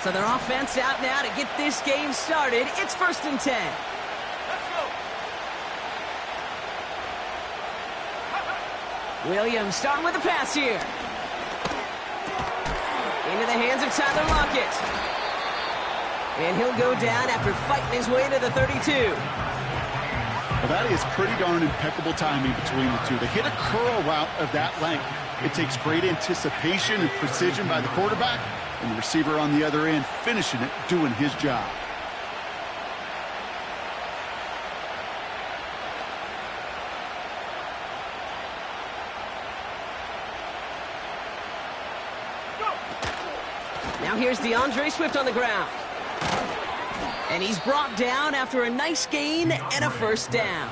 So their offense out now to get this game started. It's 1st and 10. Williams starting with the pass here. Into the hands of Tyler Lockett. And he'll go down after fighting his way to the 32. Well, that is pretty darn impeccable timing between the two. They hit a curl route of that length. It takes great anticipation and precision by the quarterback, and the receiver on the other end finishing it, doing his job. Now here's Llzaire Swift on the ground. And he's brought down after a nice gain and a 1st down.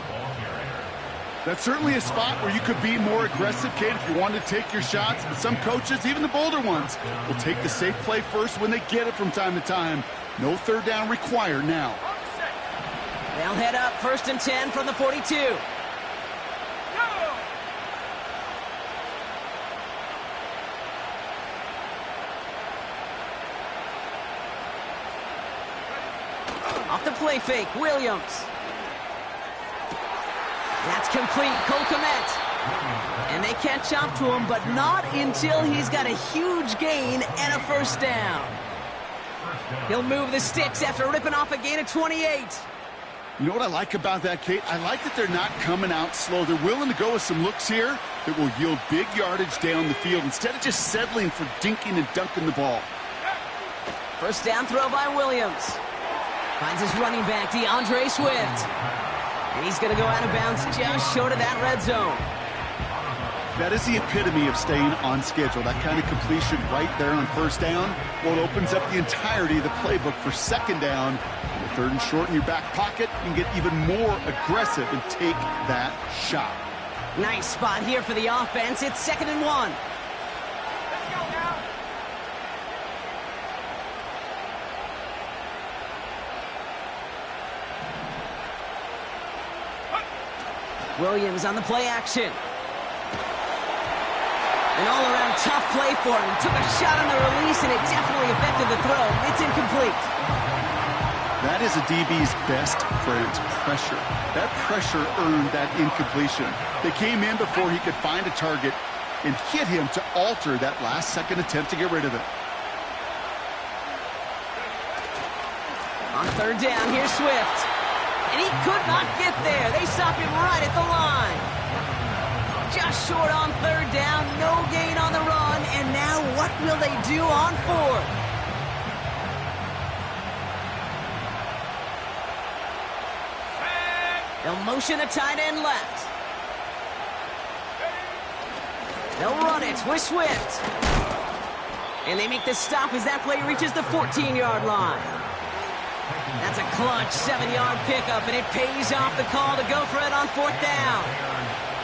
That's certainly a spot where you could be more aggressive, Kate, if you wanted to take your shots. But some coaches, even the bolder ones, will take the safe play first when they get it from time to time. No 3rd down required now. They'll head up 1st and 10 from the 42. Off the play fake, Williams. That's complete, Cole Kmet. And they catch up to him, but not until he's got a huge gain and a 1st down. He'll move the sticks after ripping off a gain of 28. You know what I like about that, Kate? I like that they're not coming out slow. They're willing to go with some looks here that will yield big yardage down the field instead of just settling for dinking and dunking the ball. 1st down throw by Williams. Finds his running back, Llzaire Swift. And he's going to go out of bounds just short of that red zone. That is the epitome of staying on schedule. That kind of completion right there on 1st down. Well, it opens up the entirety of the playbook for 2nd down. With 3rd and short in your back pocket, you can get even more aggressive and take that shot. Nice spot here for the offense. It's 2nd and 1. Williams on the play action. An all-around tough play for him. He took a shot on the release, and it definitely affected the throw. It's incomplete. That is a DB's best friend, pressure. That pressure earned that incompletion. They came in before he could find a target and hit him to alter that last-second attempt to get rid of it. On 3rd down, here's Swift. And he could not get there. They stop him right at the line. Just short on 3rd down, no gain on the run, and now what will they do on 4th? They'll motion a tight end left. They'll run it with Swift. And they make the stop as that play reaches the 14-yard line. That's a clutch 7-yard pickup, and it pays off the call to go for it on 4th down.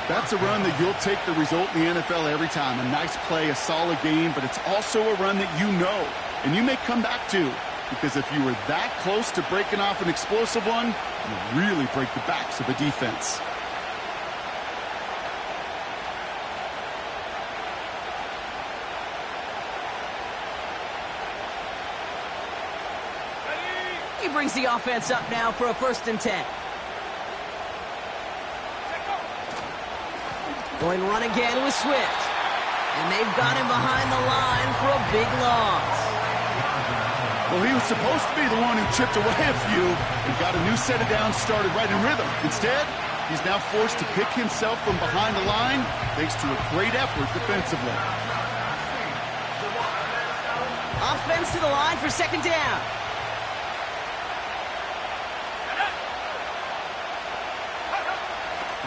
That's a run that you'll take the result in the NFL every time. A nice play, a solid game, but it's also a run that you know, and you may come back to. Because if you were that close to breaking off an explosive one, you really break the backs of a defense. He brings the offense up now for a 1st and 10. Going run again with Swift. And they've got him behind the line for a big loss. Well, he was supposed to be the one who chipped away a few and got a new set of downs started right in rhythm. Instead, he's now forced to pick himself from behind the line thanks to a great effort defensively. Offense to the line for 2nd down.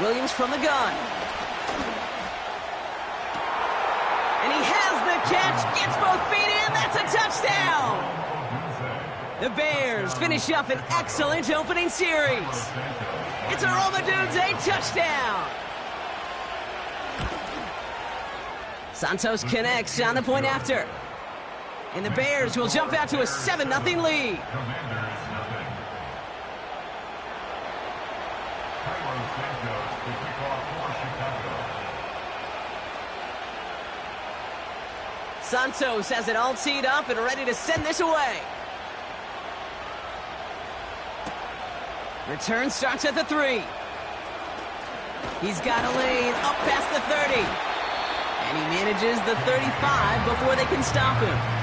Williams from the gun. And he has the catch, gets both feet in, that's a touchdown! The Bears finish up an excellent opening series. It's a Llzaire touchdown! Santos connects on the point after. And the Bears will jump out to a 7-0 lead. Santos has it all teed up and ready to send this away. Return starts at the 3. He's got a lane up past the 30. And he manages the 35 before they can stop him.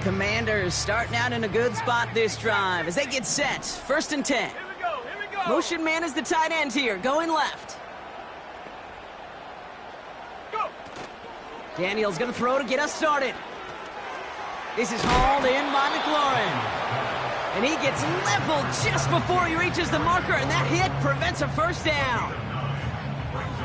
Commanders starting out in a good spot this drive as they get set. 1st and 10. Here we go. Motion man is the tight end here, going left. Go. Daniel's going to throw to get us started. This is hauled in by McLaurin. And he gets leveled just before he reaches the marker, and that hit prevents a first down.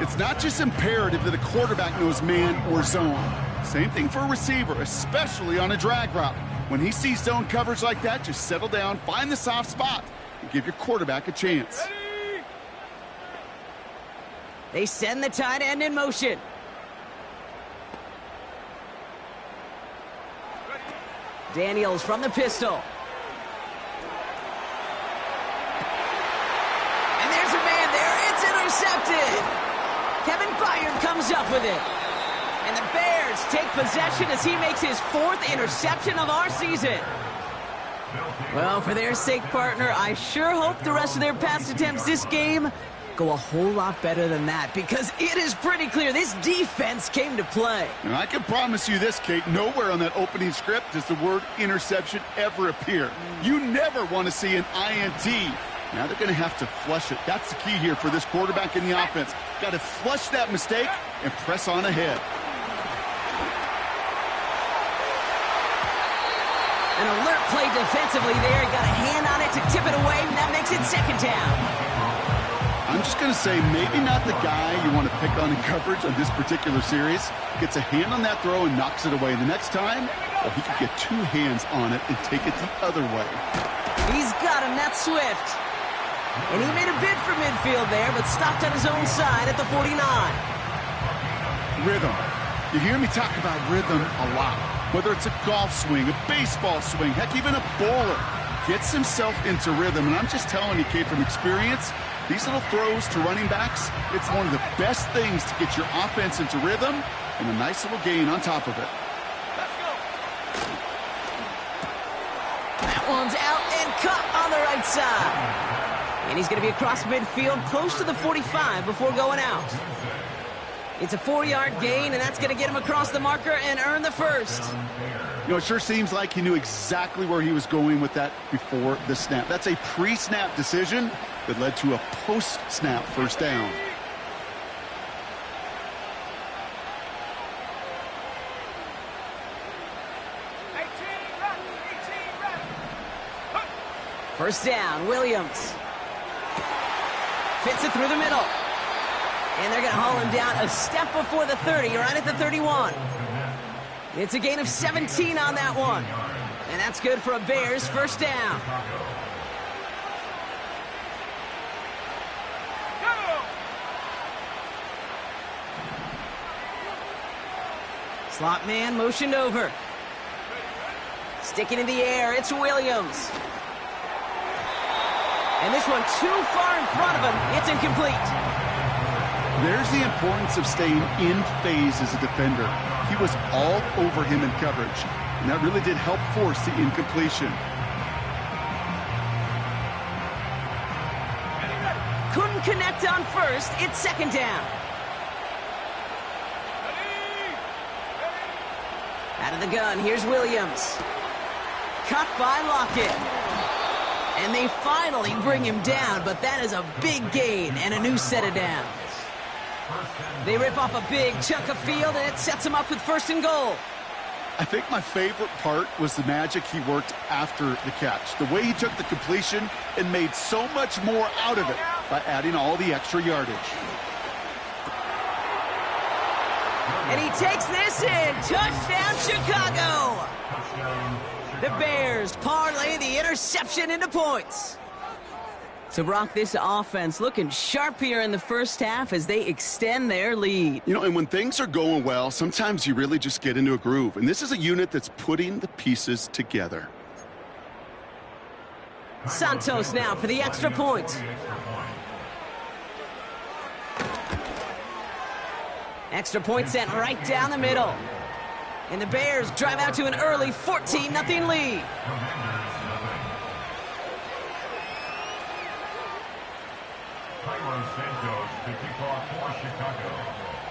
It's not just imperative that a quarterback knows man or zone. Same thing for a receiver, especially on a drag route. When he sees zone coverage like that, just settle down, find the soft spot, and give your quarterback a chance. Ready. They send the tight end in motion. Daniels from the pistol. And there's a man there. It's intercepted. Kevin Byard comes up with it. And the Bears take possession as he makes his 4th interception of our season. Well, for their sake, partner, I sure hope the rest of their pass attempts this game go a whole lot better than that, because it is pretty clear this defense came to play. And I can promise you this, Kate, nowhere on that opening script does the word interception ever appear. You never want to see an INT. Now they're going to have to flush it. That's the key here for this quarterback in the offense. Got to flush that mistake and press on ahead. An alert play defensively there. Got a hand on it to tip it away, and that makes it 2nd down. I'm just going to say maybe not the guy you want to pick on in coverage on this particular series. Gets a hand on that throw and knocks it away. The next time, well, he could get 2 hands on it and take it the other way. He's got him. That's Swift. And he made a bid for midfield there, but stopped on his own side at the 49. Rhythm. You hear me talk about rhythm a lot. Whether it's a golf swing, a baseball swing, heck, even a bowler gets himself into rhythm. And I'm just telling you, Kate, from experience, these little throws to running backs, it's one of the best things to get your offense into rhythm and a nice little gain on top of it. Let's go. That one's out and cut on the right side. And he's going to be across midfield, close to the 45 before going out. It's a 4-yard gain, and that's going to get him across the marker and earn the 1st. You know, it sure seems like he knew exactly where he was going with that before the snap. That's a pre-snap decision that led to a post-snap first down. First down, Williams. Fits it through the middle. And they're going to haul him down a step before the 30, right at the 31. It's a gain of 17 on that one. And that's good for a Bears first down. Slot man motioned over. Sticking in the air, it's Williams. And this one too far in front of him. It's incomplete. There's the importance of staying in phase as a defender. He was all over him in coverage, and that really did help force the incompletion. Couldn't connect on first. It's 2nd down. Out of the gun, here's Williams. Cut by Lockett. And they finally bring him down, but that is a big gain and a new set of downs. They rip off a big chunk of field, and it sets him up with 1st and goal. I think my favorite part was the magic he worked after the catch. The way he took the completion and made so much more out of it by adding all the extra yardage. And he takes this in. Touchdown, Chicago! The Bears parlay the interception into points. So, Brock, this offense looking sharp here in the first half as they extend their lead. You know, and when things are going well, sometimes you really just get into a groove. And this is a unit that's putting the pieces together. Santos now for the extra point. Extra point sent right down the middle. And the Bears drive out to an early 14-0 lead.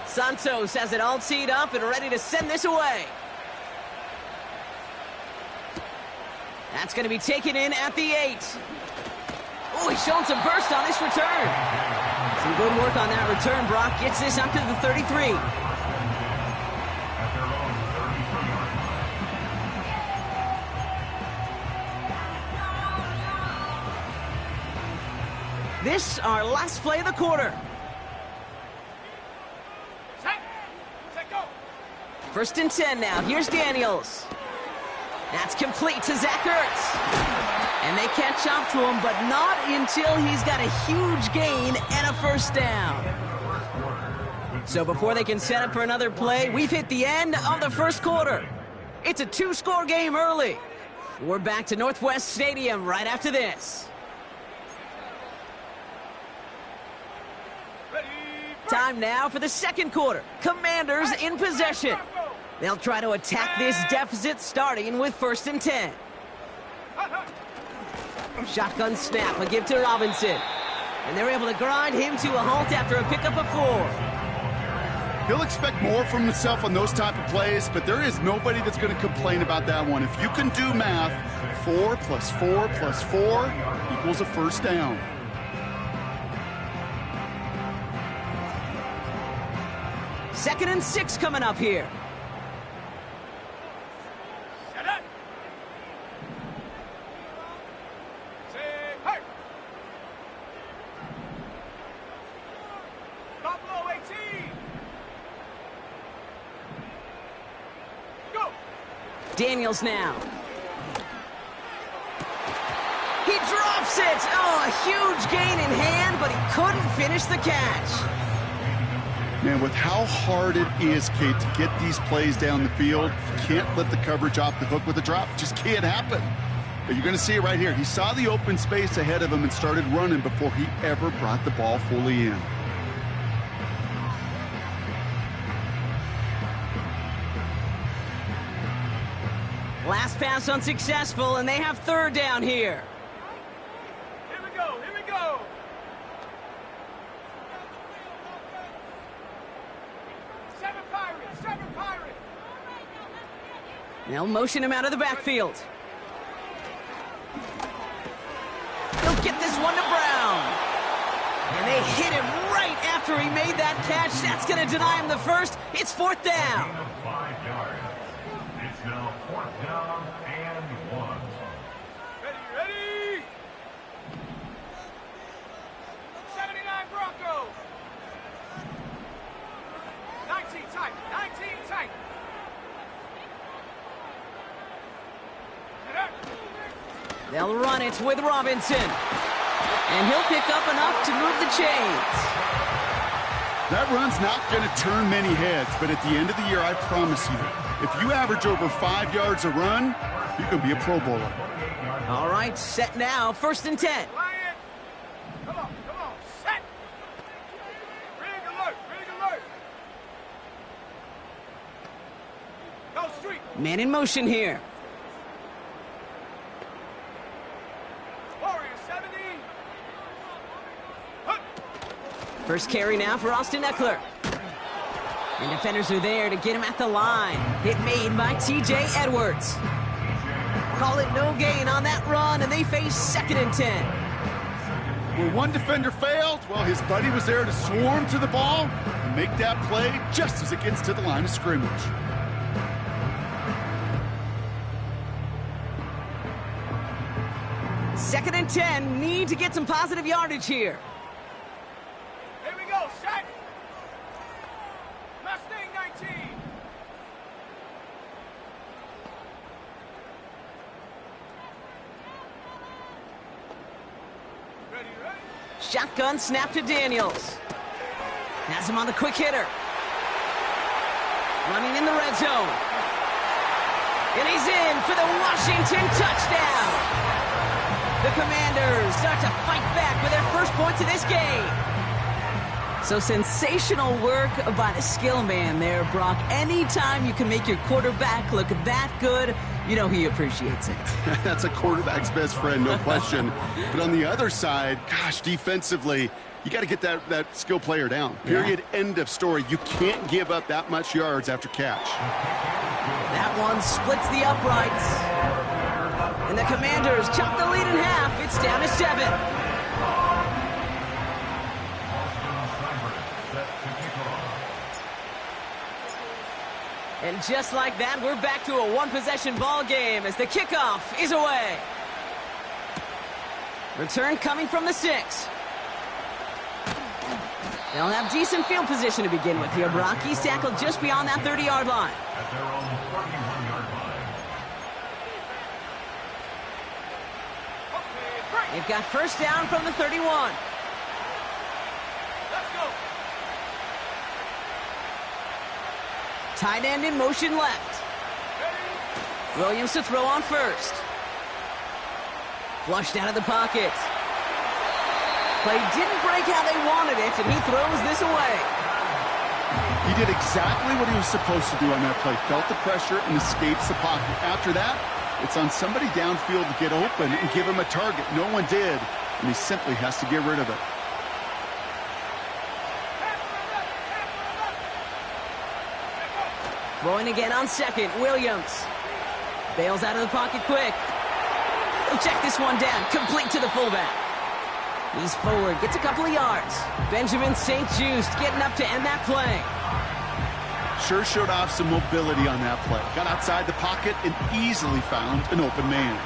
Santos has it all teed up and ready to send this away. That's going to be taken in at the 8. Oh, he's showing some burst on this return. Some good work on that return. Brock gets this up to the 33. This, our last play of the quarter. Set, go. 1st and 10 now. Here's Daniels. That's complete to Zach Ertz. And they catch up to him, but not until he's got a huge gain and a first down. So before they can set up for another play, we've hit the end of the first quarter. It's a 2-score game early. We're back to Northwest Stadium right after this. Time now for the second quarter. Commanders in possession. They'll try to attack this deficit starting with 1st and 10. Shotgun snap, a give to Robinson. And they're able to grind him to a halt after a pickup of 4. He'll expect more from himself on those type of plays, but there is nobody that's going to complain about that one. If you can do math, 4 plus 4 plus 4 equals a first down. Second and 6 coming up here. Set up. Say, hey. Buffalo 18. Go. Daniels now. He drops it. Oh, a huge gain in hand, but he couldn't finish the catch. Man, with how hard it is, Kate, to get these plays down the field, you can't let the coverage off the hook with a drop. It just can't happen. But you're going to see it right here. He saw the open space ahead of him and started running before he ever brought the ball fully in. Last pass unsuccessful, and they have 3rd down here. Here we go. Here we go. Seven Pirates. They'll motion him out of the backfield. He'll get this one to Brown. And they hit him right after he made that catch. That's going to deny him the first. It's 4th down. 5 yards. It's now 4th down and 1. Ready. 79 Broncos. 19 tight. They'll run it with Robinson. And he'll pick up enough to move the chains. That run's not going to turn many heads, but at the end of the year, I promise you, if you average over 5 yards a run, you can be a Pro Bowler. All right, set now, 1st and 10. Come on, set. Rig alert. Go street. Man in motion here. Warrior 70. First carry now for Austin Eckler. And defenders are there to get him at the line. Hit made by TJ Edwards. Call it no gain on that run, and they face 2nd and 10. Where one defender failed, well, his buddy was there to swarm to the ball and make that play just as it gets to the line of scrimmage. Second and 10, need to get some positive yardage here. Here we go, set. Mustang 19. Ready. Shotgun snap to Daniels. Has him on the quick hitter. Running in the red zone. And he's in for the Washington touchdown. The Commanders start to fight back with their first points of this game. So sensational work by the skill man there, Brock. Anytime you can make your quarterback look that good, you know he appreciates it. That's a quarterback's best friend, no question. But on the other side, gosh, defensively, you got to get that skill player down. Period. Yeah. End of story. You can't give up that much yards after catch. That one splits the uprights. And the Commanders chop the lead in half. It's down to 7. And just like that, we're back to a one-possession ball game as the kickoff is away. Return coming from the 6. They'll have decent field position to begin with here, Brock. He's tackled just beyond that 30-yard line. At their own 41-yard line. They've got first down from the 31. Let's go. Tight end in motion left. Williams to throw on first. Flushed out of the pocket. Play didn't break how they wanted it, and he throws this away. He did exactly what he was supposed to do on that play. Felt the pressure and escapes the pocket. After that, it's on somebody downfield to get open and give him a target. No one did, and he simply has to get rid of it. Throwing again on second, Williams. Bails out of the pocket quick. He'll check this one down, complete to the fullback. He's forward, gets a couple of yards. Benjamin St. Juste getting up to end that play. Sure showed off some mobility on that play. Got outside the pocket and easily found an open man.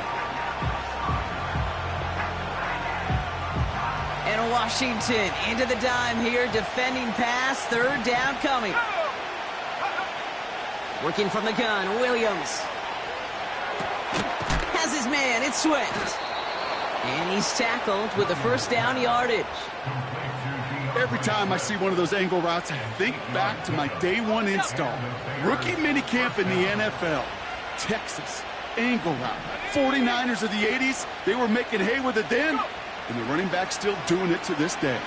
And Washington into the dime here, defending pass, third down coming. Working from the gun, Williams. Has his man, it's Swift. And he's tackled with the first down yardage. Every time I see one of those angle routes, I think back to my day one install. Rookie minicamp in the NFL. Texas, angle route. 49ers of the 80s, they were making hay with it then, and the running back still doing it to this day.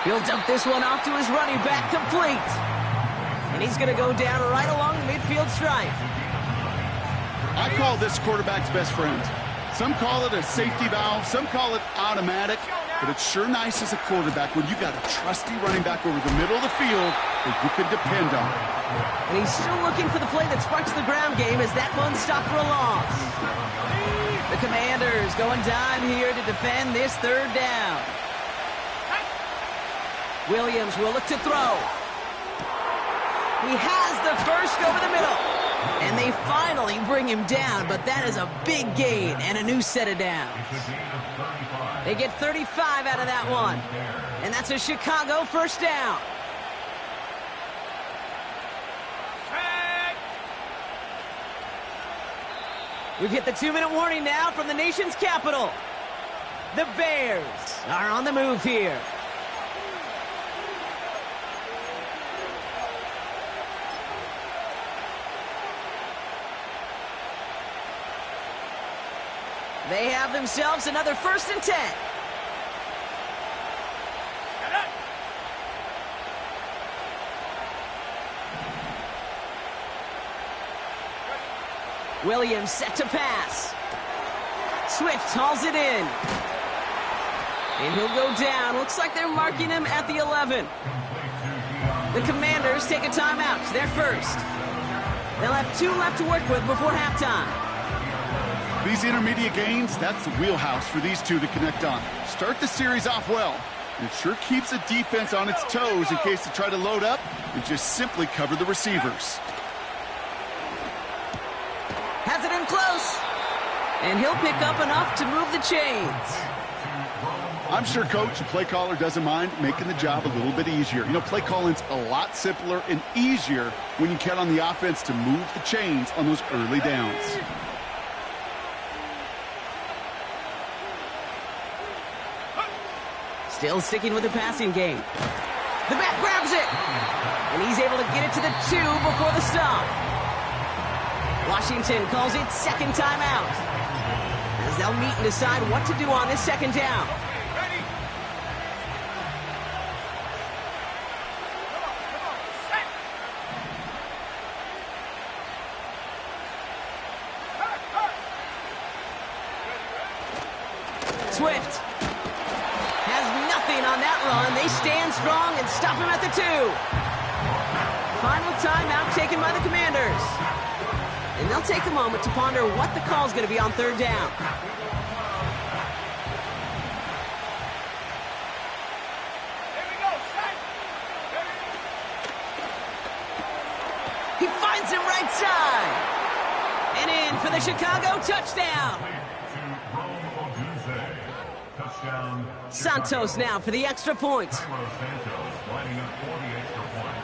He'll dump this one off to his running back, complete. And he's going to go down right along the midfield stripe. I call this quarterback's best friend. Some call it a safety valve, some call it automatic, but it's sure nice as a quarterback when you got a trusty running back over the middle of the field that you can depend on. And he's still looking for the play that sparks the ground game as that one stopped for a loss. The Commanders going dime here to defend this third down. Williams will look to throw. He has the first over the middle. And they finally bring him down, but that is a big gain and a new set of downs. They get 35 out of that one. And that's a Chicago first down. We've hit the 2-minute warning now from the nation's capital. The Bears are on the move here. They have themselves another 1st and 10. Williams set to pass. Swift hauls it in. And he'll go down. Looks like they're marking him at the 11. The Commanders take a timeout. They're first. They'll have 2 left to work with before halftime. These intermediate gains, that's the wheelhouse for these two to connect on. Start the series off well. It sure keeps the defense on its toes in case they try to load up and just simply cover the receivers. Has it in close. And he'll pick up enough to move the chains. I'm sure coach and play caller doesn't mind making the job a little bit easier. You know, play calling's a lot simpler and easier when you count on the offense to move the chains on those early downs. Still sticking with the passing game. The back grabs it. And he's able to get it to the 2 before the stop. Washington calls it second timeout, as they'll meet and decide what to do on this second down. Ready? Come on, set! Swift has nothing on that run. They stand strong and stop him at the 2. Final timeout taken by the Commanders. And they'll take a moment to ponder what the call's going to be on third down. Here we go, set! He finds him right side. And in for the Chicago touchdown. Touchdown. Santos now for the extra point. Llroe Santos lining up for the extra point.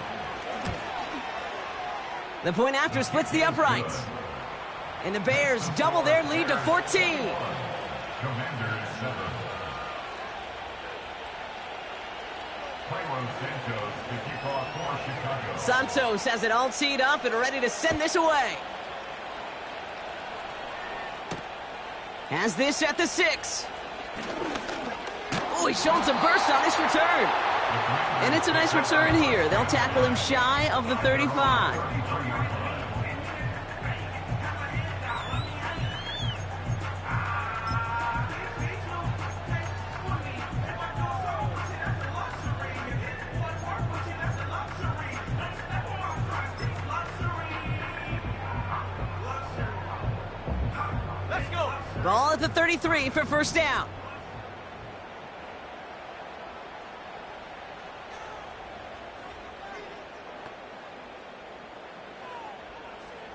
The point after splits the uprights. And the Bears double their lead to 14. Commanders 7. Llroe Santos to kick off for Chicago. Santos has it all teed up and ready to send this away. Has this at the 6. Oh, he's showing some burst on this return. And it's a nice return here. They'll tackle him shy of the 35. Let's go! Ball at the 33 for first down.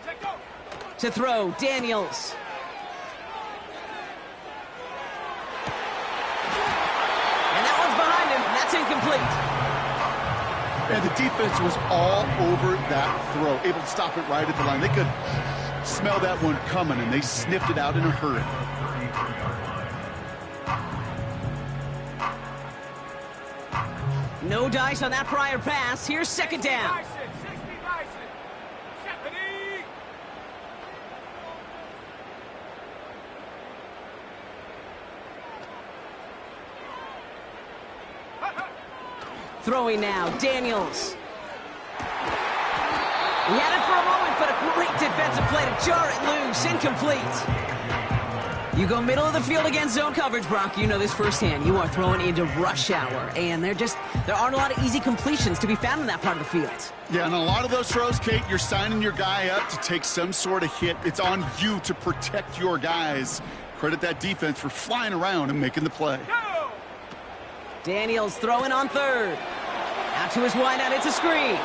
Take go! To throw, Daniels. And that one's behind him. That's incomplete. And the defense was all over that throw, able to stop it right at the line. They could smell that one coming, and they sniffed it out in a hurry. No dice on that prior pass. Here's second down. Dyson, 60 Dyson! Stephanie! Throwing now, Daniels. He had it for a moment, but a great defensive play to jar it loose. Incomplete. You go middle of the field against zone coverage, Brock. You know this firsthand. You are throwing into rush hour, and there aren't a lot of easy completions to be found in that part of the field. Yeah, and a lot of those throws, Kate, you're signing your guy up to take some sort of hit. It's on you to protect your guys. Credit that defense for flying around and making the play. Go! Daniels throwing on third. Out to his wideout. It's a screen.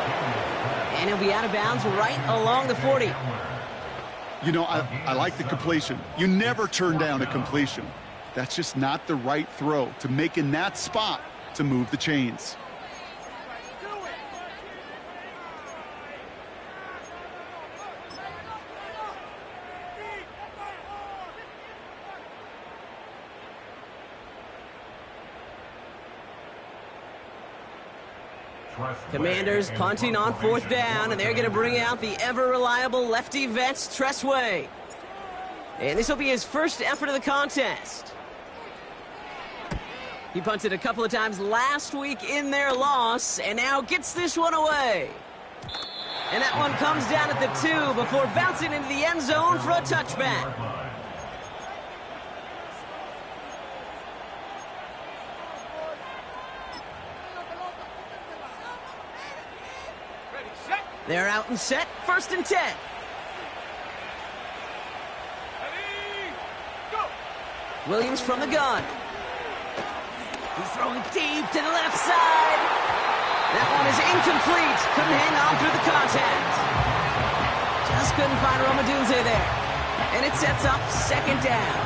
And he'll be out of bounds right along the 40. You know, I like the completion. You never turn down a completion. That's just not the right throw to make in that spot to move the chains. Commanders punting on fourth down, and they're going to bring out the ever-reliable lefty vets, Tressway. And this will be his first effort of the contest. He punted a couple of times last week in their loss, and now gets this one away. And that one comes down at the 2 before bouncing into the end zone for a touchback. Ready, set! They're out and set, 1st and 10. Ready, go! Williams from the gun. He's throwing deep to the left side. That one is incomplete. Couldn't hang on through the contact. Just couldn't find Romadunze there. And it sets up second down.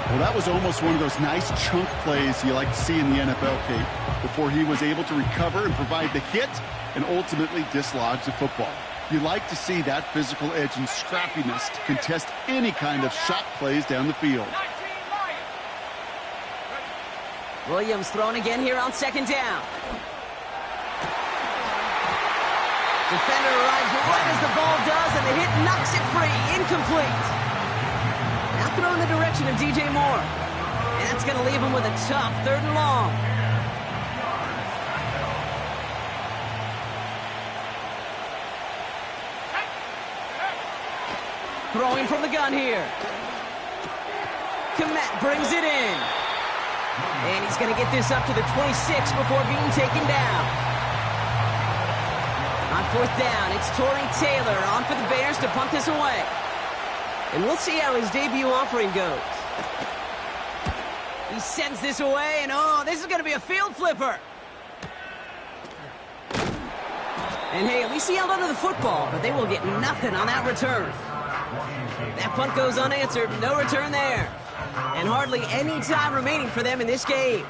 Well, that was almost one of those nice chunk plays you like to see in the NFL, Kate, before he was able to recover and provide the hit and ultimately dislodge the football. You like to see that physical edge and scrappiness to contest any kind of shot plays down the field. 19 Lions! Williams thrown again here on second down. Defender arrives right as the ball does, and the hit knocks it free. Incomplete. Now throw in the direction of DJ Moore. And that's going to leave him with a tough 3rd and long. Throwing from the gun here. Komet brings it in. And he's going to get this up to the 26 before being taken down. On 4th down, it's Torrey Taylor on for the Bears to punt this away. And we'll see how his debut offering goes. He sends this away, and oh, this is going to be a field flipper. And hey, at least he held onto the football, but they will get nothing on that return. That punt goes unanswered, no return there. And hardly any time remaining for them in this game.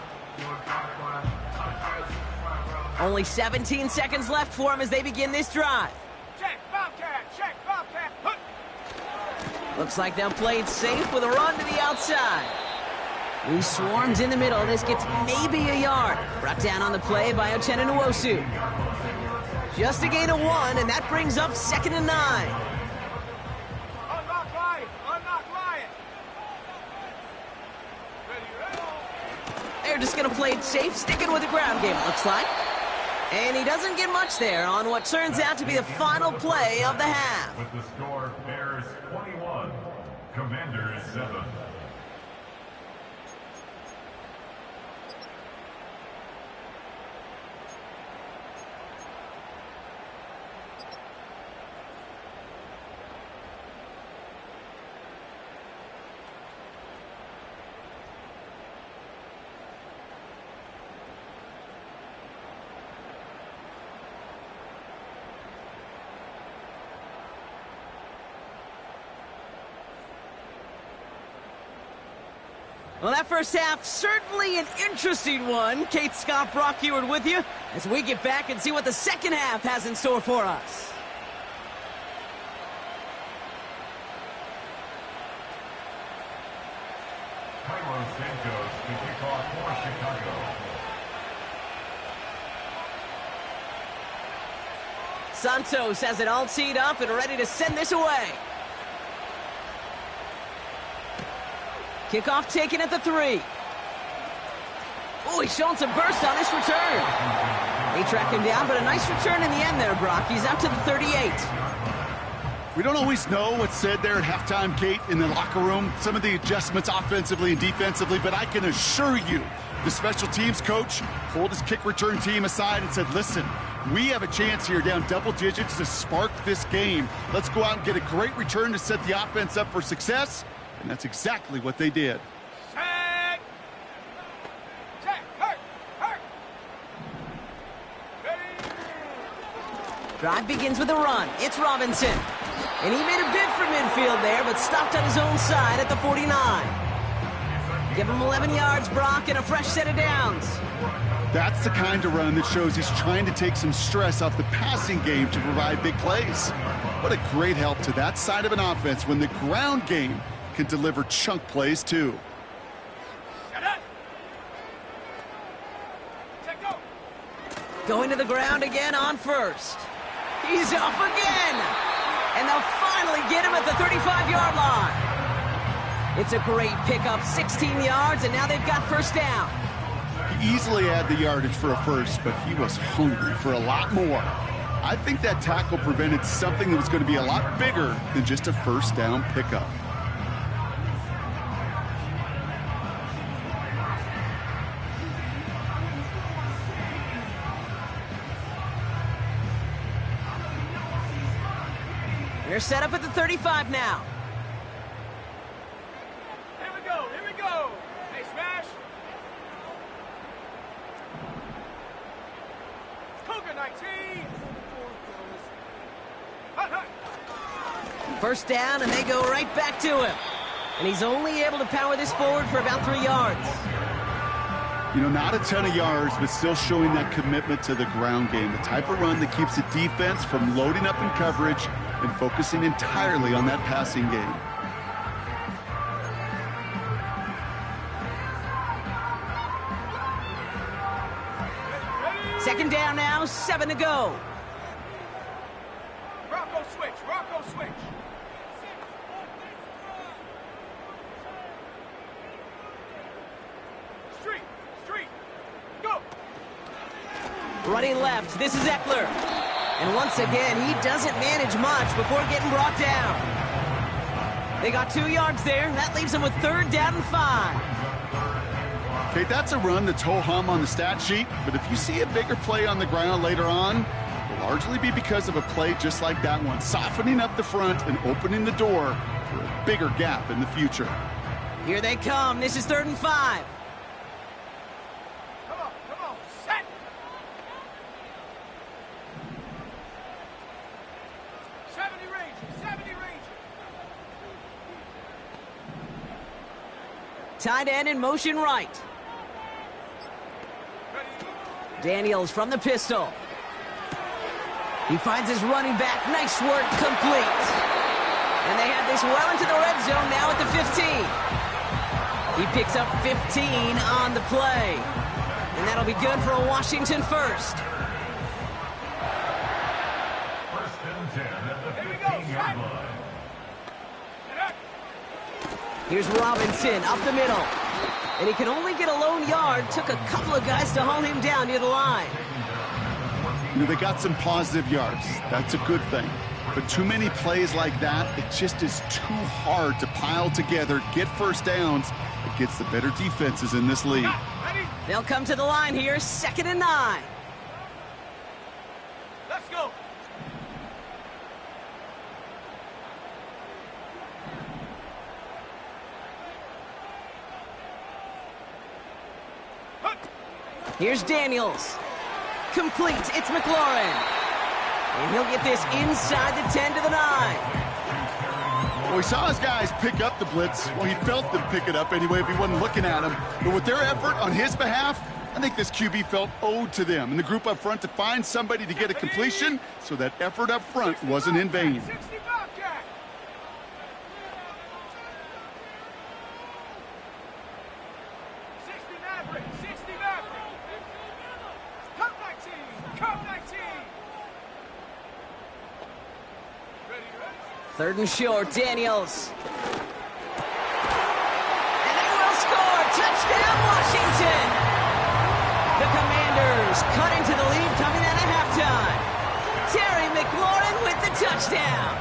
Only 17 seconds left for them as they begin this drive. Check, Bobcat, check, Bobcat. Hunt. Looks like they'll play it safe with a run to the outside. He swarms in the middle. This gets maybe a yard. Brought down on the play by Uchenna Nwosu. Just a gain of 1, and that brings up 2nd and 9. Unlock Lion, unlock Lion. Ready, They're just going to play it safe, sticking with the ground game, it looks like. And he doesn't get much there on what turns out to be the final play of the half. With the score, Bears 21, Commanders 7. Well, that first half, certainly an interesting one. Kate Scott, Brock Ewart with you as we get back and see what the second half has in store for us. Llroe Santos to kick off for Chicago. Santos has it all teed up and ready to send this away. Kickoff taken at the 3. Oh, he's showing some burst on this return. They track him down, but a nice return in the end there, Brock. He's out to the 38. We don't always know what's said there at halftime, Kate, in the locker room. Some of the adjustments offensively and defensively, but I can assure you the special teams coach pulled his kick return team aside and said, listen, we have a chance here down double digits to spark this game. Let's go out and get a great return to set the offense up for success. And that's exactly what they did. Check. Check, hurt, hurt. Ready. Drive begins with a run. It's Robinson. And he made a bid for midfield there, but stopped on his own side at the 49. Give him 11 yards, Brock, and a fresh set of downs. That's the kind of run that shows he's trying to take some stress off the passing game to provide big plays. What a great help to that side of an offense when the ground game can deliver chunk plays too. Shut up. Check, go. Going to the ground again on first. He's off again. And they'll finally get him at the 35-yard line. It's a great pickup, 16 yards, and now they've got first down. He easily had the yardage for a first, but he was hungry for a lot more. I think that tackle prevented something that was going to be a lot bigger than just a first down pickup. They're set up at the 35 now. Here we go, here we go. Hey, smash. Cougar 19. Hut, hut. First down, and they go right back to him. And he's only able to power this forward for about 3 yards. You know, not a ton of yards, but still showing that commitment to the ground game. The type of run that keeps the defense from loading up in coverage and focusing entirely on that passing game. now, 7 to go. Rocco switch, Rocco switch. Street, go. Running left, this is Eckler. And once again, he doesn't manage much before getting brought down. They got 2 yards there. That leaves them with 3rd down and 5. Okay, that's a run that's ho-hum on the stat sheet, but if you see a bigger play on the ground later on, it'll largely be because of a play just like that one, softening up the front and opening the door for a bigger gap in the future. Here they come. This is 3rd and 5. Come on, set. Seventy range. Tight end in motion right. Daniels from the pistol. He finds his running back. Nice work, complete. And they have this well into the red zone now at the 15. He picks up 15 on the play. And that'll be good for a Washington first. First and 10 at the 15-yard line. Here's Robinson up the middle. And he can only get a lone yard. Took a couple of guys to haul him down near the line. You know, they got some positive yards. That's a good thing. But too many plays like that, it just is too hard to pile together, get first downs against the better defenses in this league. They'll come to the line here, 2nd and 9. Let's go. Here's Daniels. Complete. It's McLaurin. And he'll get this inside the 10 to the 9. Well, we saw his guys pick up the blitz. Well, he felt them pick it up anyway if he wasn't looking at him. But with their effort on his behalf, I think this QB felt owed to them and the group up front to find somebody to get a completion so that effort up front wasn't in vain. 60 Bobcat. 60 Maverick. Come 19. Ready. 3rd and short, Daniels. And they will score. Touchdown, Washington. The Commanders cut into the lead coming out of halftime. Terry McLaurin with the touchdown.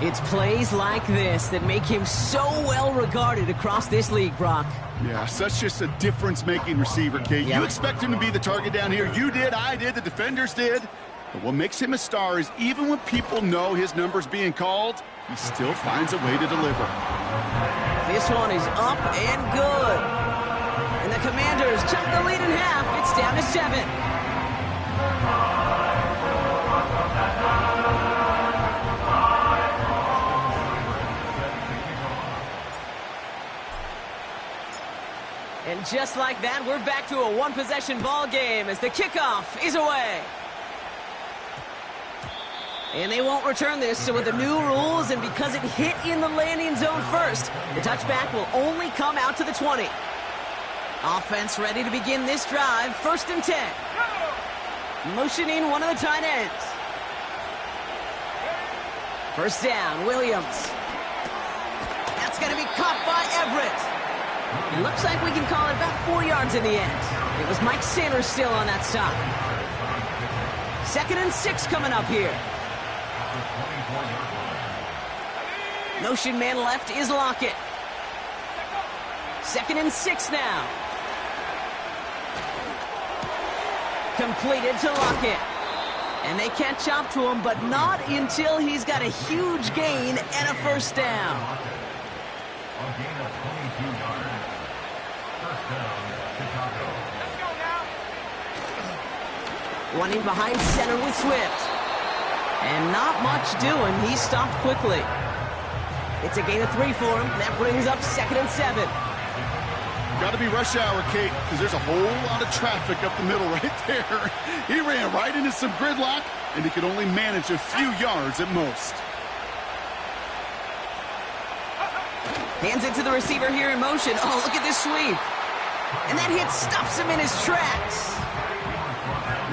It's plays like this that make him so well regarded across this league, Brock. Yeah, such just a difference-making receiver, Kate. Yeah. You expect him to be the target down here. You did, I did, the defenders did. But what makes him a star is even when people know his number's being called, he still finds a way to deliver. This one is up and good. And the Commanders chop the lead in half. It's down to 7. And just like that, we're back to a one-possession ball game as the kickoff is away. And they won't return this, so with the new rules and because it hit in the landing zone first, the touchback will only come out to the 20. Offense ready to begin this drive, 1st and 10. Motioning one of the tight ends. 1st down, Williams. That's going to be caught by Everett. It looks like we can call it about 4 yards in the end. It was Mike Sanders still on that stop. 2nd and 6 coming up here. Motion man left is Lockett. 2nd and 6 now. Completed to Lockett. And they can't chop to him, but not until he's got a huge gain and a 1st down. A gain of 22 yards. 1st down, Chicago. Let's go now. Running behind center with Swift. And not much doing. He stopped quickly. It's a gain of 3 for him. That brings up 2nd and 7. Got to be rush hour, Kate, because there's a whole lot of traffic up the middle right there. He ran right into some gridlock, and he could only manage a few yards at most. Hands it to the receiver here in motion. Oh, look at this sweep. And that hit stops him in his tracks.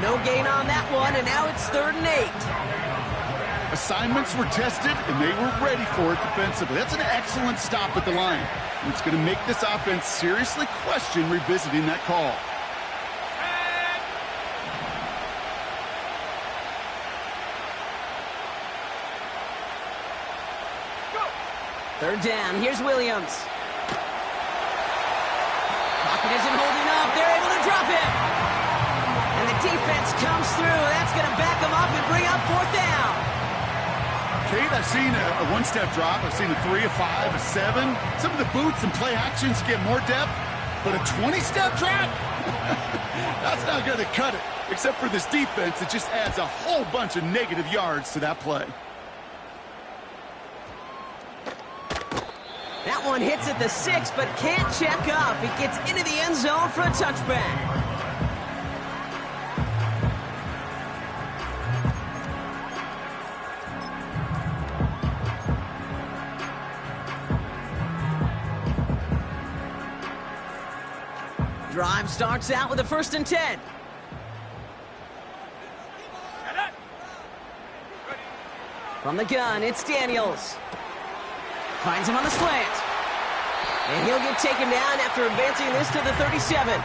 No gain on that one, and now it's 3rd and 8. Assignments were tested, and they were ready for it defensively. That's an excellent stop at the line. And it's going to make this offense seriously question revisiting that call. Third down. Here's Williams. Pocket isn't holding up. They're able to drop him. And the defense comes through. That's going to back them up and bring up 4th down. Kate, I've seen a one-step drop. I've seen a 3, a 5, a 7. Some of the boots and play actions get more depth, but a 20-step drop? That's not going to cut it. Except for this defense, it just adds a whole bunch of negative yards to that play. That one hits at the 6, but can't check up. It gets into the end zone for a touchback. Drive starts out with a 1st and 10. From the gun, it's Daniels. Finds him on the slant. And he'll get taken down after advancing this to the 37.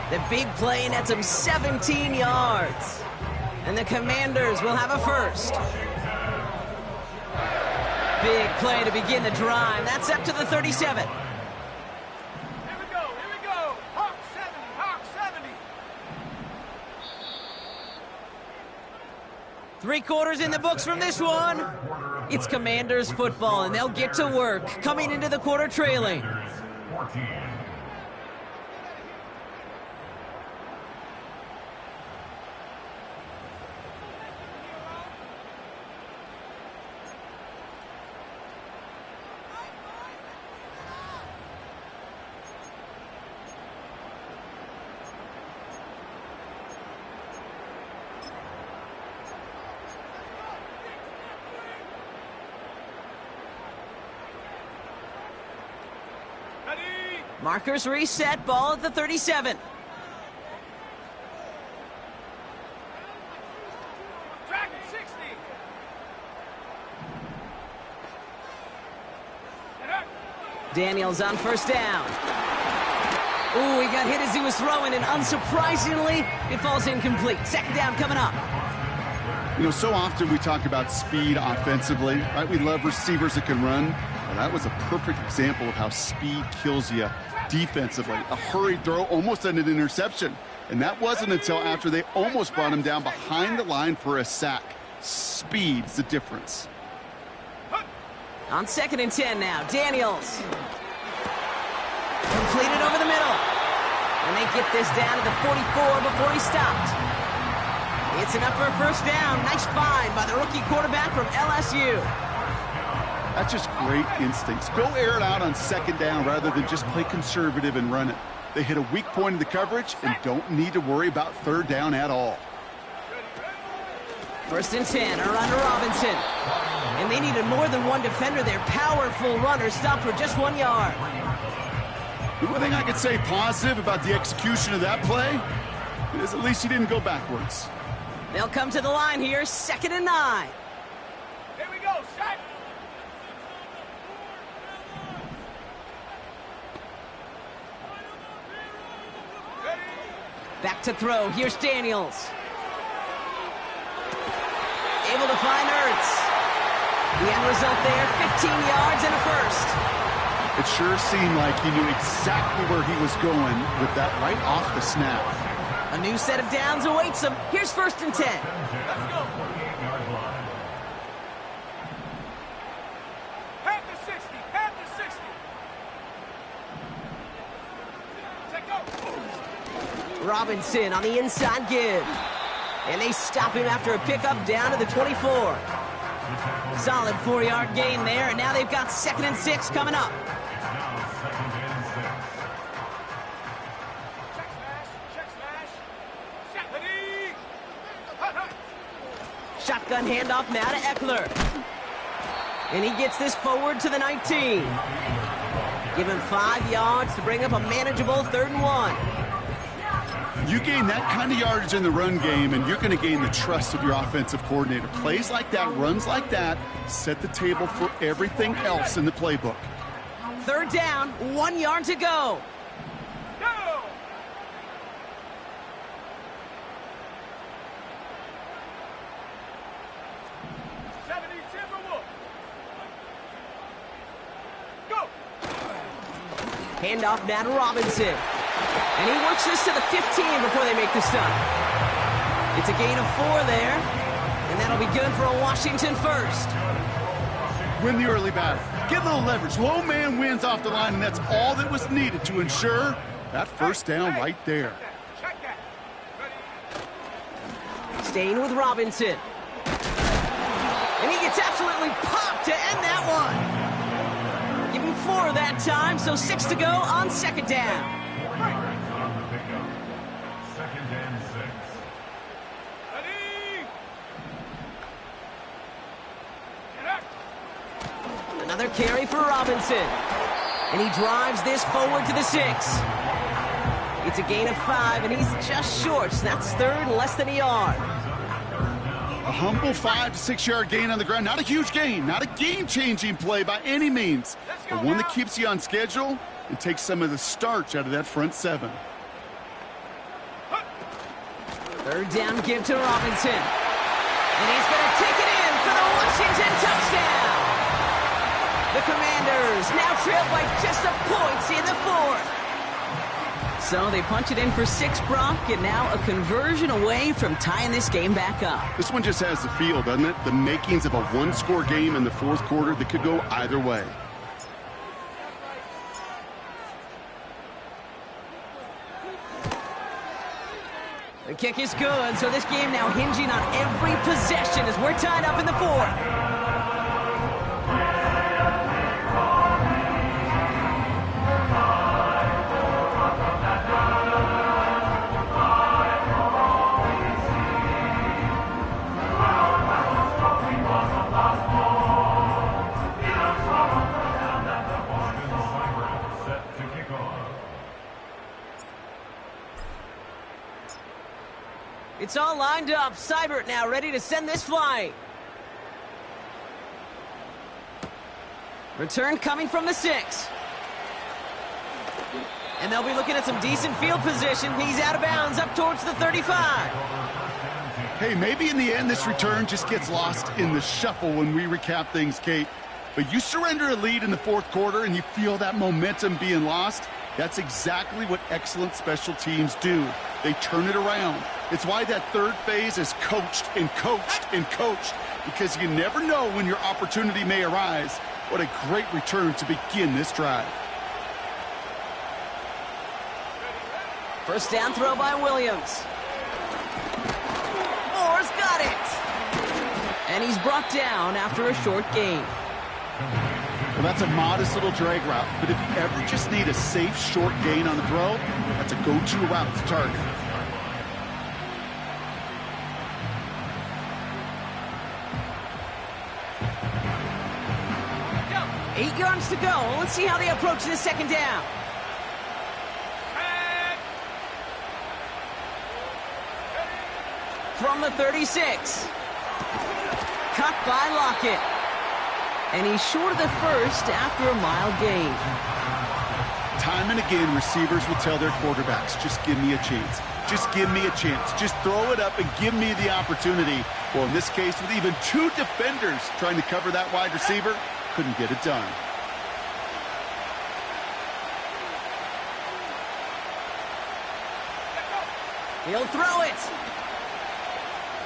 The big play nets him 17 yards. And the Commanders will have a 1st. Big play to begin the drive. That's up to the 37. Here we go. Hawk 70. 3 quarters in the books from this one. It's Commanders football, and they'll get to work, coming into the quarter trailing. 14. Markers reset, ball at the 37. Dragon 60. Daniels on 1st down. Ooh, he got hit as he was throwing, and unsurprisingly, it falls incomplete. 2nd down coming up. You know, so often we talk about speed offensively, right? We love receivers that can run. Well, that was a perfect example of how speed kills you defensively. A hurried throw, almost an interception. And that wasn't until after they almost brought him down behind the line for a sack. Speed's the difference. On 2nd and 10 now, Daniels. Completed over the middle. And they get this down to the 44 before he stopped. It's enough for a 1st down. Nice find by the rookie quarterback from LSU. That's just great instincts. Go air it out on 2nd down rather than just play conservative and run it. They hit a weak point in the coverage and don't need to worry about 3rd down at all. 1st and 10, a run to Robinson. And they needed more than one defender. Their powerful runner stopped for just 1 yard. The one thing I could say positive about the execution of that play is at least he didn't go backwards. They'll come to the line here, 2nd and 9. Here we go, set. Back to throw. Here's Daniels. Able to find Ertz. The end result there, 15 yards and a 1st. It sure seemed like he knew exactly where he was going with that right off the snap. A new set of downs awaits him. Here's 1st and 10. Let's go. Pat the 60. Pat the 60. Take go. Robinson on the inside give. And they stop him after a pickup down to the 24. Solid 4-yard gain there, and now they've got 2nd and 6 coming up. Shotgun handoff now to Eckler. And he gets this forward to the 19. Give him 5 yards to bring up a manageable 3rd and 1. You gain that kind of yardage in the run game, and you're going to gain the trust of your offensive coordinator. Plays like that, runs like that, set the table for everything else in the playbook. 3rd down, 1 yard to go. Go! Handoff now to Robinson. And he works this to the 15 before they make the stop. It's a gain of 4 there. And that'll be good for a Washington first. Win the early battle. Get a little leverage. Low man wins off the line, and that's all that was needed to ensure that first down right there. Check that. Ready? Staying with Robinson. And he gets absolutely popped to end that one. Give him 4 that time, so 6 to go on 2nd down. On the pickup. 2nd and 6. Ready? Get up. Another carry for Robinson. And he drives this forward to the 6. It's a gain of 5, and he's just short. So that's 3rd and less than a yard. A humble 5 to 6 yard gain on the ground. Not a huge gain, not a game-changing play by any means, but one that keeps you on schedule and takes some of the starch out of that front 7. 3rd down give to Robinson. And he's going to take it in for the Washington touchdown. The Commanders now trail by just a point in the 4th. So they punch it in for 6, Brock, and now a conversion away from tying this game back up. This one just has the feel, doesn't it? The makings of a one-score game in the 4th quarter that could go either way. The kick is good, so this game now hinging on every possession as we're tied up in the 4th. It's all lined up. Llzaire now ready to send this flying. Return coming from the 6. And they'll be looking at some decent field position. He's out of bounds up towards the 35. Hey, maybe in the end this return just gets lost in the shuffle when we recap things, Kate. But you surrender a lead in the 4th quarter and you feel that momentum being lost. That's exactly what excellent special teams do. They turn it around. It's why that 3rd phase is coached and coached and coached, because you never know when your opportunity may arise. What a great return to begin this drive. First down throw by Williams. Moore's got it. And he's brought down after a short gain. Well, that's a modest little drag route, but if you ever just need a safe, short gain on the throw, that's a go-to route to target. Go. 8 yards to go. Let's see how they approach this 2nd down. From the 36. Cut by Lockett. And he's short of the 1st after a mild gain. Time and again, receivers will tell their quarterbacks, just give me a chance. Just give me a chance. Just throw it up and give me the opportunity. Well, in this case, with even 2 defenders trying to cover that wide receiver, couldn't get it done. He'll throw it.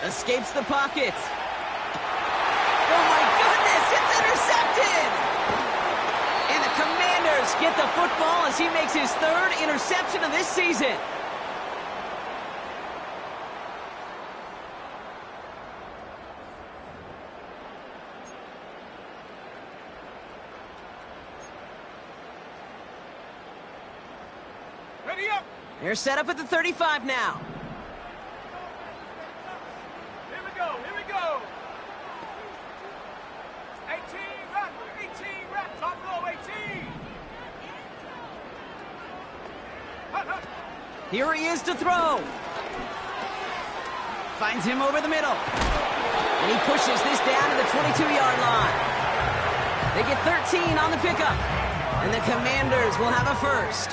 Escapes the pocket. Oh, my goodness, it's intercepted! And the Commanders get the football as he makes his 3rd interception of this season. Ready up. They're set up at the 35 now. Here we go. Here we go. 18 reps. Top low, 18. Hut, hut. Here he is to throw. Finds him over the middle. And he pushes this down to the 22-yard line. They get 13 on the pickup. And the Commanders will have a first.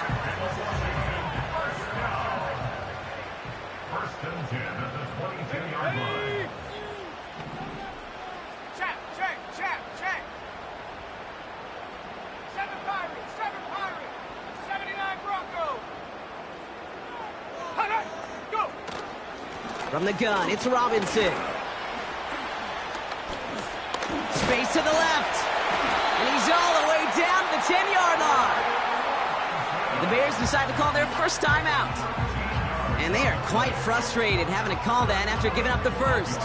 First and 10 at the 22-yard line. Check. 7 Pirates. 79 Broncos. Hot, go. From the gun, it's Robinson. Space to the left. And he's all the way down to the 10-yard line. The Bears decide to call their first timeout. And they are quite frustrated having to call that after giving up the first.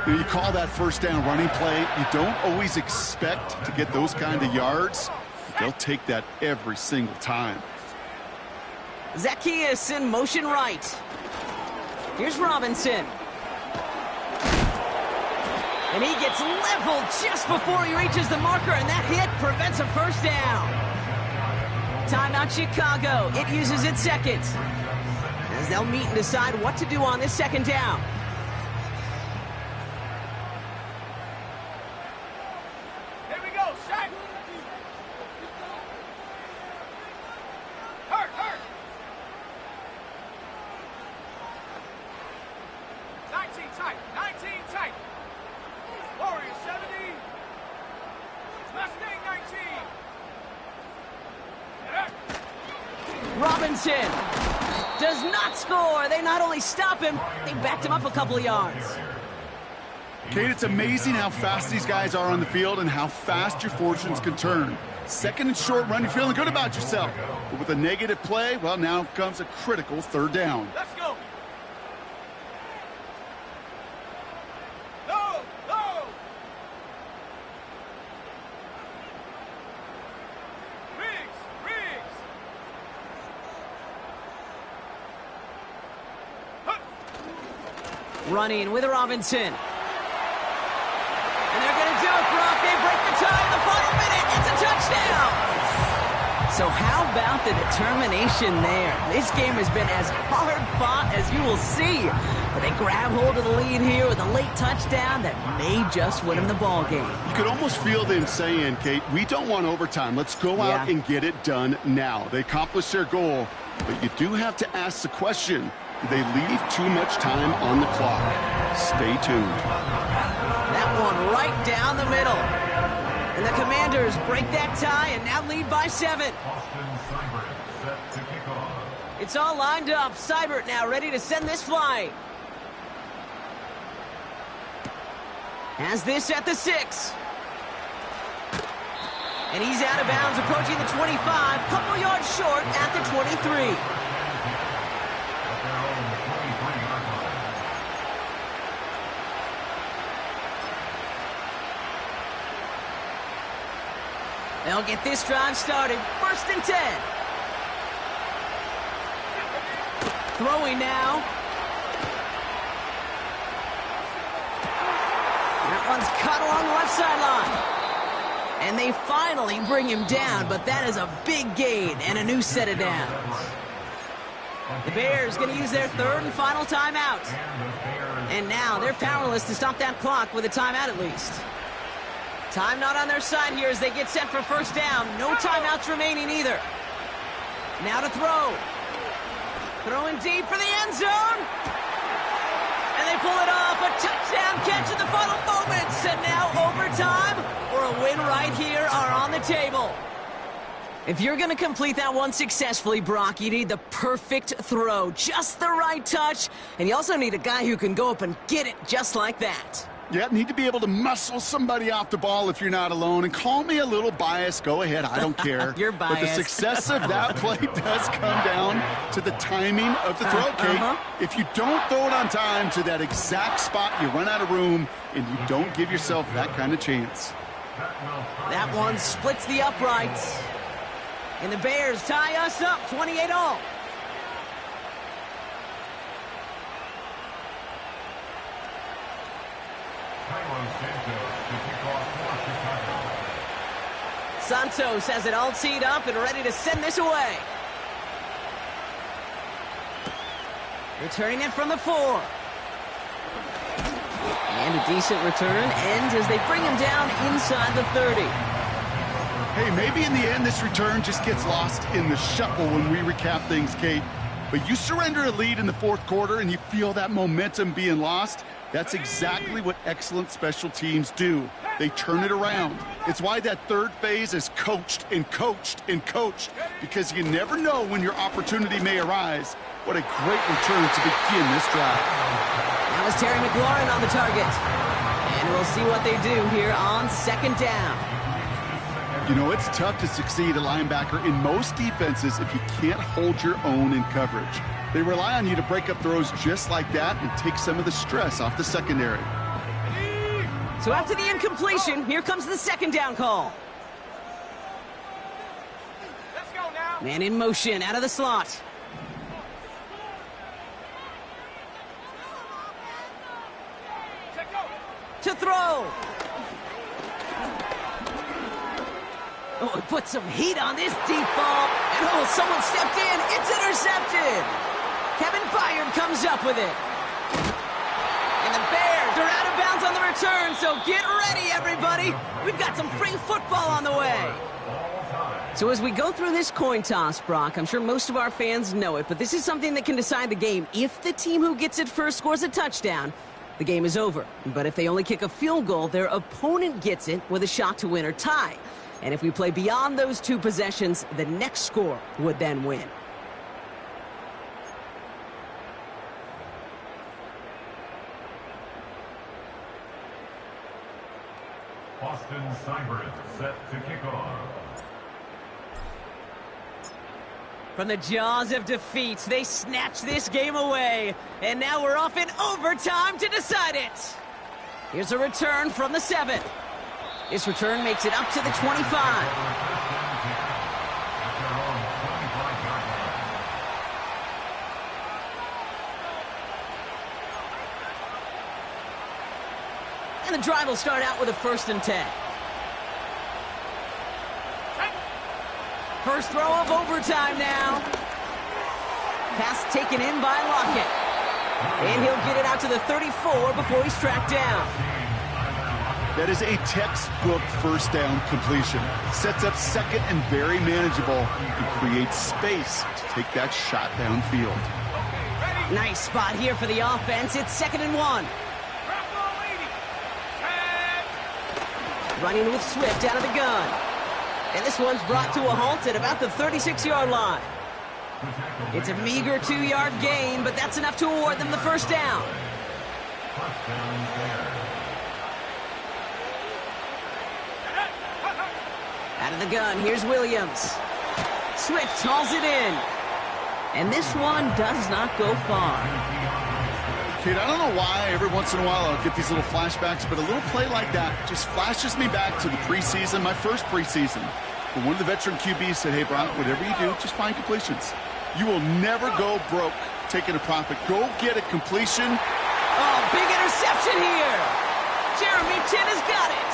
You call that first down running play, you don't always expect to get those kind of yards. They'll take that every single time. Zacchaeus in motion right. Here's Robinson. And he gets leveled just before he reaches the marker, and that hit prevents a first down. Timeout Chicago. It uses its second, as they'll meet and decide what to do on this second down. Here we go, Shaq. Hurt. 19 tight. Warriors 70. Mustang 19. Robinson does not score. They not only stop him, they backed him up a couple of yards. Kate, it's amazing how fast these guys are on the field and how fast your fortunes can turn. Second and short run, you're feeling good about yourself. But with a negative play, well, now comes a critical third down. Let's go. Low. Riggs. Running with Robinson. And they're going to do it, Brock. They break the tie in the final minute. It's a touchdown. So how about the determination there? This game has been as hard fought as you will see. But they grab hold of the lead here with a late touchdown that may just win them the ball game. You could almost feel them saying, Kate, we don't want overtime. Let's go out and get it done now. They accomplished their goal, but you do have to ask the question, do they leave too much time on the clock? Stay tuned. That one right down the middle. And the Commanders break that tie and now lead by 7. Austin Llzaire set to kick off. It's all lined up. Llzaire now ready to send this flying. Has this at the 6. And he's out of bounds, approaching the 25. Couple yards short at the 23. They'll get this drive started. First and 10. Throwing now. That one's caught along the left sideline. And they finally bring him down, but that is a big gain and a new set of downs. The Bears going to use their third and final timeout. And now they're powerless to stop that clock with a timeout at least. Time not on their side here as they get set for first down. No timeouts remaining either. Now to throw. Throwing deep for the end zone. And they pull it off. A touchdown catch in the final moments. And now overtime or a win right here are on the table. If you're going to complete that one successfully, Brock, you need the perfect throw. Just the right touch. And you also need a guy who can go up and get it just like that. Yeah, need to be able to muscle somebody off the ball if you're not alone. And call me a little biased. Go ahead. I don't care. You're biased. But the success of that play does come down to the timing of the throw, Kate. If you don't throw it on time to that exact spot, you run out of room, and you don't give yourself that kind of chance. That one splits the uprights. And the Bears tie us up 28-all. Santos has it all teed up and ready to send this away. Returning it from the 4. And a decent return ends as they bring him down inside the 30. Hey, maybe in the end this return just gets lost in the shuffle when we recap things, Kate. But you surrender a lead in the fourth quarter and you feel that momentum being lost. That's exactly what excellent special teams do. They turn it around. It's why that third phase is coached and coached and coached, because you never know when your opportunity may arise. What a great return to begin this drive. Now is Terry McLaurin on the target. And we'll see what they do here on second down. You know, it's tough to succeed at linebacker in most defenses if you can't hold your own in coverage. They rely on you to break up throws just like that and take some of the stress off the secondary. So after the incompletion, here comes the second down call. Let's go now. Man in motion out of the slot. Check over. To throw. Oh, he put some heat on this deep ball. And oh, someone stepped in. It's intercepted. Kevin Byard comes up with it. And the Bears are out of bounds on the return, so get ready, everybody. We've got some free football on the way. So as we go through this coin toss, Brock, I'm sure most of our fans know it, but this is something that can decide the game. If the team who gets it first scores a touchdown, the game is over. But if they only kick a field goal, their opponent gets it with a shot to win or tie. And if we play beyond those 2 possessions, the next score would then win. Austin Seibert set to kick off. From the jaws of defeat, they snatch this game away. And now we're off in overtime to decide it. Here's a return from the 7. This return makes it up to the 25. And the drive will start out with a 1st and 10. First throw of overtime now. Pass taken in by Lockett. And he'll get it out to the 34 before he's tracked down. That is a textbook first down completion. Sets up second and very manageable and creates space to take that shot downfield. Nice spot here for the offense. It's 2nd and 1. Running with Swift out of the gun. And this one's brought to a halt at about the 36-yard line. It's a meager 2-yard gain, but that's enough to award them the first down. Out of the gun, here's Williams. Swift hauls it in. And this one does not go far. Kid, I don't know why every once in a while I'll get these little flashbacks, but a little play like that just flashes me back to the preseason, my first preseason. When one of the veteran QBs said, hey, Brock, whatever you do, just find completions. You will never go broke taking a profit. Go get a completion. Oh, big interception here. Jeremy Chin has got it.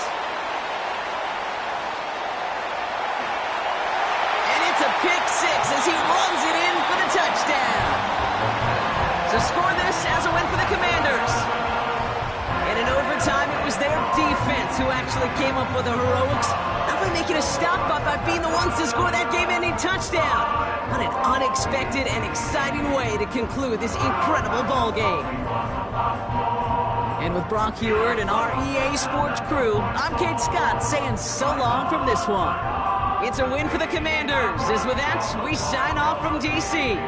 And it's a pick 6 as he runs it in for the touchdown. So score this as a win for the Commanders. And in overtime, it was their defense who actually came up with the heroics. Not by making a stop, but by being the ones to score that game-ending touchdown. What an unexpected and exciting way to conclude this incredible ball game. And with Brock Heward and our EA Sports crew, I'm Kate Scott saying so long from this one. It's a win for the Commanders, as with that, we sign off from D.C.